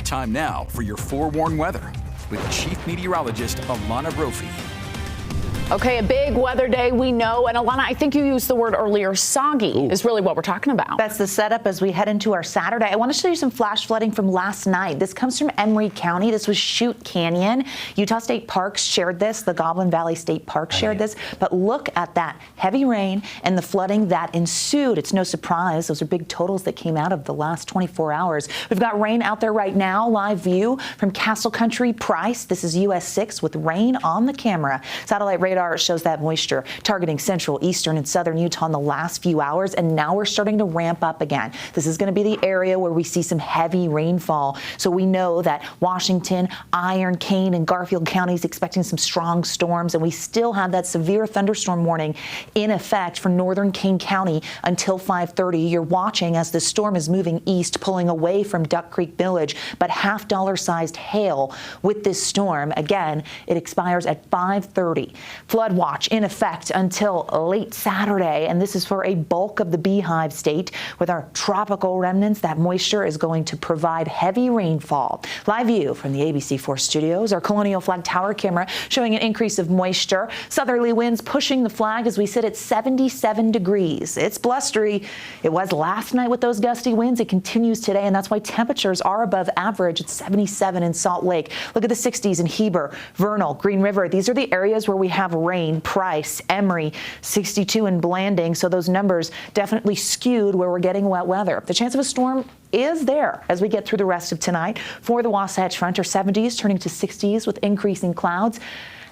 Time now for your forewarned weather with Chief Meteorologist Alana Brophy. Okay, a big weather day, we know. And Alana, I think you used the word earlier, soggy is really what we're talking about. That's the setup as we head into our Saturday. I want to show you some flash flooding from last night. This comes from Emery County. This was Chute Canyon. Utah State Parks shared this. The Goblin Valley State Park shared this. But look at that heavy rain and the flooding that ensued. It's no surprise. Those are big totals that came out of the last 24 hours. We've got rain out there right now. Live view from Castle Country Price. This is US 6 with rain on the camera. Satellite radar shows that moisture targeting central, eastern, and southern Utah in the last few hours, and now we're starting to ramp up again. This is going to be the area where we see some heavy rainfall. So we know that Washington, Iron, Kane, and Garfield counties expecting some strong storms, and we still have that severe thunderstorm warning in effect for northern Kane County until 5:30. You're watching as the storm is moving east, pulling away from Duck Creek Village, but half-dollar-sized hail with this storm. Again, it expires at 5:30. Flood watch in effect until late Saturday, and this is for a bulk of the Beehive State. With our tropical remnants, that moisture is going to provide heavy rainfall. Live view from the ABC4 studios, our Colonial Flag Tower camera showing an increase of moisture. Southerly winds pushing the flag as we sit at 77 degrees. It's blustery. It was last night with those gusty winds. It continues today, and that's why temperatures are above average. It's 77 in Salt Lake. Look at the 60s in Heber, Vernal, Green River. These are the areas where we have rain. Price, Emery, 62 in Blanding. So those numbers definitely skewed where we're getting wet weather. The chance of a storm is there as we get through the rest of tonight. For the Wasatch Front, are 70s turning to 60s with increasing clouds.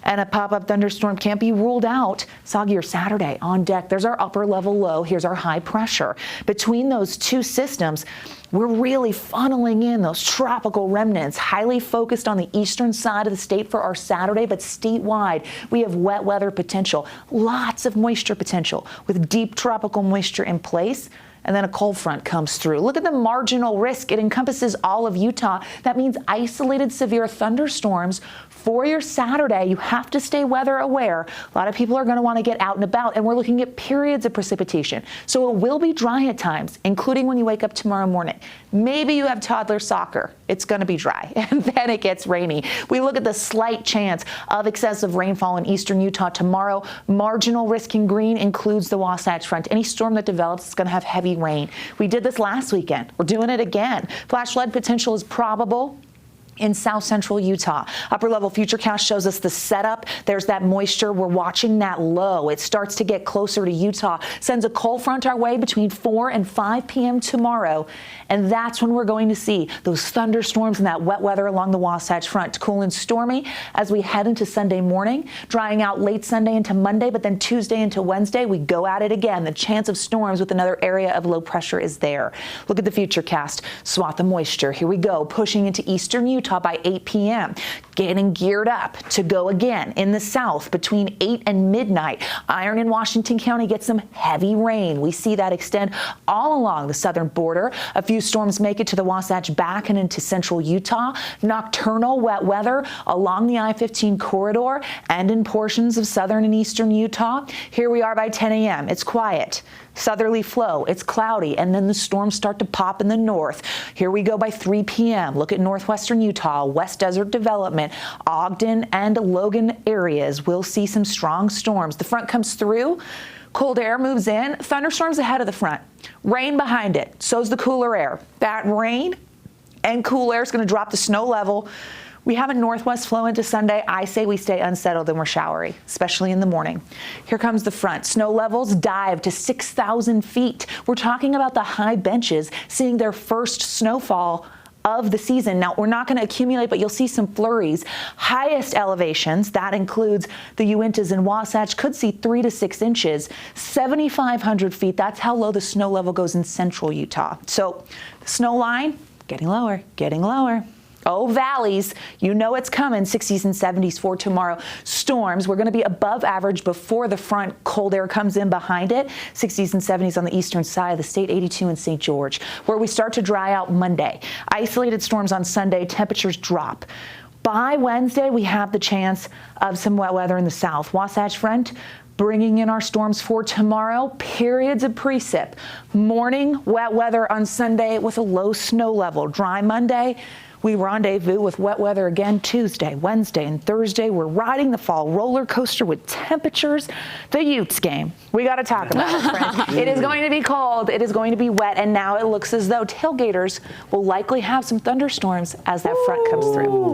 And a pop-up thunderstorm can't be ruled out. Soggier Saturday on deck. There's our upper level low. Here's our high pressure. Between those two systems, we're really funneling in those tropical remnants, highly focused on the eastern side of the state for our Saturday, but statewide, we have wet weather potential, lots of moisture potential with deep tropical moisture in place. And then a cold front comes through. Look at the marginal risk. It encompasses all of Utah. That means isolated severe thunderstorms for your Saturday. You have to stay weather aware. A lot of people are going to want to get out and about, and we're looking at periods of precipitation. So it will be dry at times, including when you wake up tomorrow morning. Maybe you have toddler soccer. It's going to be dry, and then it gets rainy. We look at the slight chance of excessive rainfall in eastern Utah tomorrow. Marginal risk in green includes the Wasatch Front. Any storm that develops is going to have heavy rain. We did this last weekend. We're doing it again. Flash flood potential is probable in south central Utah. Upper level Futurecast shows us the setup. There's that moisture. We're watching that low. It starts to get closer to Utah. Sends a cold front our way between 4 and 5 p.m. tomorrow. And that's when we're going to see those thunderstorms and that wet weather along the Wasatch Front. Cool and stormy as we head into Sunday morning, drying out late Sunday into Monday, but then Tuesday into Wednesday, we go at it again. The chance of storms with another area of low pressure is there. Look at the Futurecast. Swath of moisture. Here we go, pushing into eastern Utah by 8 p.m. Getting geared up to go again in the south between 8 and midnight. Iron and Washington County get some heavy rain. We see that extend all along the southern border. A few storms make it to the Wasatch back and into central Utah. Nocturnal wet weather along the I-15 corridor and in portions of southern and eastern Utah. Here we are by 10 a.m. It's quiet. Southerly flow, it's cloudy, and then the storms start to pop in the north. Here we go by 3 p.m. Look at northwestern Utah, West Desert Development, Ogden, and Logan areas. We'll see some strong storms. The front comes through. Cold air moves in. Thunderstorms ahead of the front. Rain behind it. So's the cooler air. That rain and cool air is going to drop the snow level. We have a northwest flow into Sunday. I say we stay unsettled and we're showery, especially in the morning. Here comes the front. Snow levels dive to 6,000 feet. We're talking about the high benches seeing their first snowfall of the season. Now, we're not going to accumulate, but you'll see some flurries. Highest elevations, that includes the Uintas and Wasatch, could see 3 to 6 inches. 7,500 feet, that's how low the snow level goes in central Utah. So the snow line, getting lower, getting lower. Oh, valleys, you know it's coming. 60s and 70s for tomorrow. Storms, we're going to be above average before the front cold air comes in behind it. 60s and 70s on the eastern side of the state, 82 in St. George, where we start to dry out Monday. Isolated storms on Sunday, temperatures drop. By Wednesday, we have the chance of some wet weather in the south. Wasatch Front, Bringing in our storms for tomorrow, periods of precip. Morning, wet weather on Sunday with a low snow level. Dry Monday. We rendezvous with wet weather again Tuesday, Wednesday, and Thursday. We're riding the fall roller coaster with temperatures. The Utes game. We got to talk about it, friends. It is going to be cold. It is going to be wet. And now it looks as though tailgaters will likely have some thunderstorms as that front comes through.